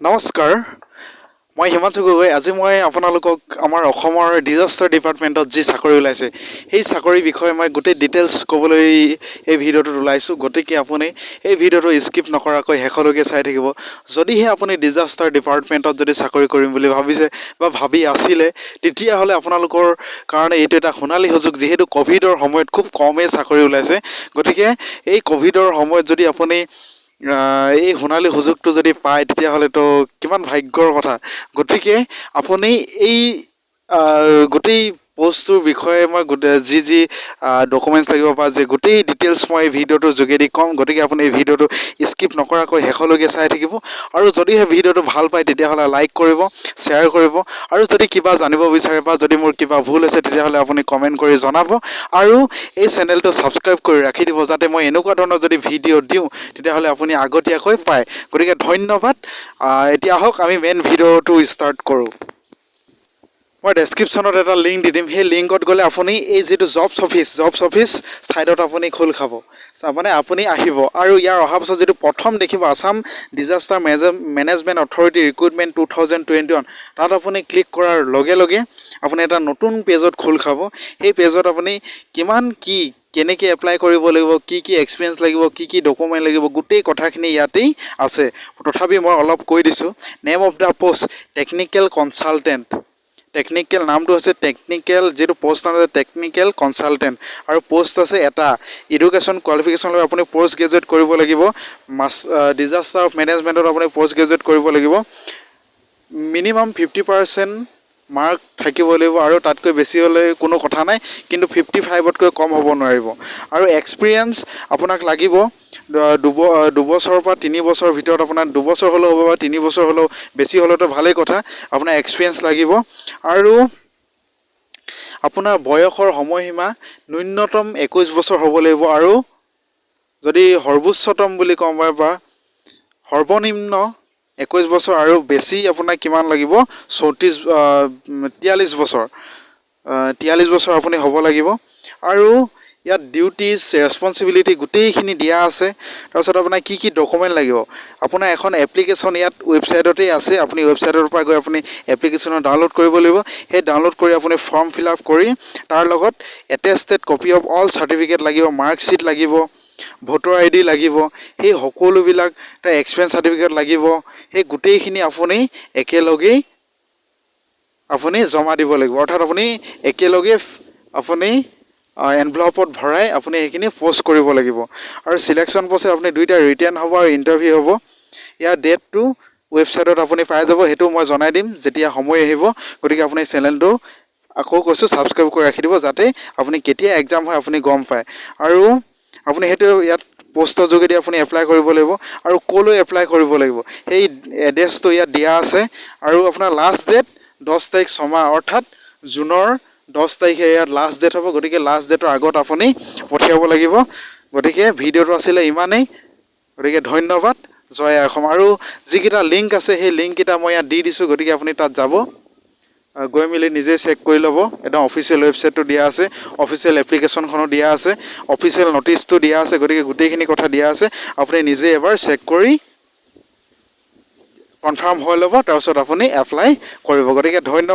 নমস্কাৰ মই হিমাংশু গগৈ আজি মই আপোনালোকক আমাৰ অসমৰ ডিজাস্টাৰ ডিপাৰ্টমেণ্টত যি চাকৰি ওলাইছে সেই চাকৰিৰ বিষয়ে মই গোটেই ডিটেইলছ ক'বলৈ এই ভিডিঅ'টোত ওলাইছোঁ গতিকে আপুনি এই ভিডিঅ'টো স্কিপ নকৰাকৈ শেষলৈকে চাই থাকিব যদিহে আপুনি ডিজাস্টাৰ ডিপাৰ্টমেণ্টত যদি চাকৰি কৰিম বুলি ভাবিছে বা ভাবি আছিলে তেতিয়াহ'লে আপোনালোকৰ কাৰণে এইটো এটা সোণালী সুযোগ যিহেতু ক'ভিডৰ সময়ত খুব কমেই চাকৰি ওলাইছে গতিকে এই ক'ভিডৰ সময়ত যদি আপুনি এই সোণালী সুযোগটো যদি পায় তেতিয়াহ'লেতো কিমান ভাগ্যৰ কথা গতিকে আপুনি এই গোটেই পোষ্টটোৰ বিষয়ে মই যি যি ডকুমেণ্টছ লাগিব বা যে গোটেই ডিটেইলছ মই এই ভিডিঅ'টোৰ যোগেদি ক'ম গতিকে আপুনি এই ভিডিঅ'টো স্কিপ নকৰাকৈ শেষলৈকে চাই থাকিব আৰু যদিহে ভিডিঅ'টো ভাল পায় তেতিয়াহ'লে লাইক কৰিব শ্বেয়াৰ কৰিব আৰু যদি কিবা জানিব বিচাৰে বা যদি মোৰ কিবা ভুল আছে তেতিয়াহ'লে আপুনি কমেণ্ট কৰি জনাব আৰু এই চেনেলটো ছাবস্ক্ৰাইব কৰি ৰাখি দিব যাতে মই এনেকুৱা ধৰণৰ যদি ভিডিঅ' দিওঁ তেতিয়াহ'লে আপুনি আগতীয়াকৈ পায় গতিকে ধন্যবাদ এতিয়া আহক আমি মেইন ভিডিঅ'টো ষ্টাৰ্ট কৰোঁ মই ডেছক্ৰিপশ্যনত এটা লিংক দি দিম সেই লিংকত গ'লে আপুনি এই যিটো জবছ অফিচ ছাইডত আপুনি খোল খাব মানে আপুনি আহিব আৰু ইয়াৰ অহাৰ পাছত যিটো প্ৰথম দেখিব Assam disaster management authority recruitment 2021 তাত আপুনি ক্লিক কৰাৰ লগে লগে আপুনি এটা নতুন পেজত খোল খাব সেই পেজত আপুনি কিমান কি কেনেকৈ এপ্লাই কৰিব লাগিব কি এক্সপিৰিয়েঞ্চ লাগিব কি ডকুমেণ্ট লাগিব গোটেই কথাখিনি ইয়াতেই আছে তথাপি মই অলপ কৈ দিছোঁ name of the post technical consultant technical নামটো হৈছে টেকনিকেল যিটো পোষ্ট নাম আছে টেকনিকেল কনচালটেণ্ট আৰু পোষ্ট আছে এটা এডুকেশ্যন কোৱালিফিকেশ্যন লৈ আপুনি পষ্ট গ্ৰেজুৱেট কৰিব লাগিব ডিজাষ্টাৰ মেনেজমেণ্টত আপুনি পষ্ট গ্ৰেজুৱেট কৰিব লাগিব মিনিমাম 50% মাৰ্ক থাকিব লাগিব আৰু তাতকৈ বেছি হ'লে কোনো কথা নাই কিন্তু 55তকৈ কম হ'ব নোৱাৰিব আৰু এক্সপিৰিয়েঞ্চ আপোনাক লাগিব দুবছৰৰ পৰা 3 বছৰৰ ভিতৰত আপোনাৰ 2 বছৰ হ'লেও হ'ব বা 3 বছৰ হ'লেও বেছি হ'লেতো ভালেই কথা আপোনাৰ এক্সপিৰিয়েঞ্চ লাগিব আৰু আপোনাৰ বয়সৰ সময়সীমা ন্যূনতম 21 বছৰ হ'ব লাগিব আৰু যদি সৰ্বোচ্চতম বুলি কওঁ বা সৰ্বনিম্ন 21 বছৰ আৰু বেছি আপোনাৰ কিমান লাগিব 43 বছৰ 43 বছৰ আপুনি হ'ব লাগিব আৰু ইয়াত ডিউটিজ ৰেছপনচিবিলিটি গোটেইখিনি দিয়া আছে তাৰপিছত আপোনাৰ কি ডকুমেণ্ট লাগিব আপোনাৰ এখন এপ্লিকেশ্যন ইয়াত ৱেবছাইটতেই আছে আপুনি ৱেবছাইটৰ পৰা গৈ আপুনি এপ্লিকেশ্যন ডাউনলোড কৰিব লাগিব সেই ডাউনলোড কৰি আপুনি ফৰ্ম ফিল আপ কৰি তাৰ লগত attested copy of all certificate লাগিব মাৰ্কশ্বিট লাগিব ভোটাৰ ID লাগিব সেই সকলোবিলাক তাৰ এক্সপেৰিয়েঞ্চ চাৰ্টিফিকেট লাগিব সেই গোটেইখিনি আপুনি একেলগেই আপুনি জমা দিব লাগিব অৰ্থাৎ আপুনি একেলগে আপুনি এনভেলপত ভৰাই আপুনি সেইখিনি পোষ্ট কৰিব লাগিব আৰু সিলেকশ্যন প্ৰচেছ আপুনি দুইটা ৰিটেন হ'ব আৰু ইণ্টাৰভিউ হ'ব ইয়াৰ ডেটটো ৱেবছাইটত আপুনি পাই যাব সেইটো মই জনাই দিম যেতিয়া সময় আহিব গতিকে আপুনি চেনেলটো আকৌ কৈছোঁ ছাবস্ক্ৰাইব কৰি ৰাখি দিব যাতে আপুনি কেতিয়া এক্সাম হয় আপুনি গম পায় আৰু আপুনি সেইটো ইয়াত পোষ্টৰ যোগেদি আপুনি এপ্লাই কৰিব লাগিব আৰু ক'লৈ এপ্লাই কৰিব লাগিব সেই এড্ৰেছটো ইয়াত দিয়া আছে আৰু আপোনাৰ লাষ্ট ডেট 10 তাৰিখ 6 মাহ অৰ্থাৎ জুনৰ 10 তাৰিখে ইয়াত লাষ্ট ডেট হ'ব গতিকে লাষ্ট ডেটৰ আগত আপুনি পঠিয়াব লাগিব গতিকে ভিডিঅ'টো আছিলে ইমানেই গতিকে ধন্যবাদ জয় অসম আৰু যিকেইটা লিংক আছে সেই লিংককেইটা মই ইয়াত দি দিছোঁ গতিকে আপুনি তাত যাব গৈ মেলি নিজে চেক কৰি ল'ব একদম অফিচিয়েল ৱেবছাইটটো দিয়া আছে অফিচিয়েল এপ্লিকেশ্যনখনো দিয়া আছে অফিচিয়েল নটিচটো দিয়া আছে গতিকে গোটেইখিনি কথা দিয়া আছে আপুনি নিজে এবাৰ চেক কৰি কনফাৰ্ম হৈ ল'ব তাৰপিছত আপুনি এপ্লাই কৰিব গতিকে ধন্যবাদ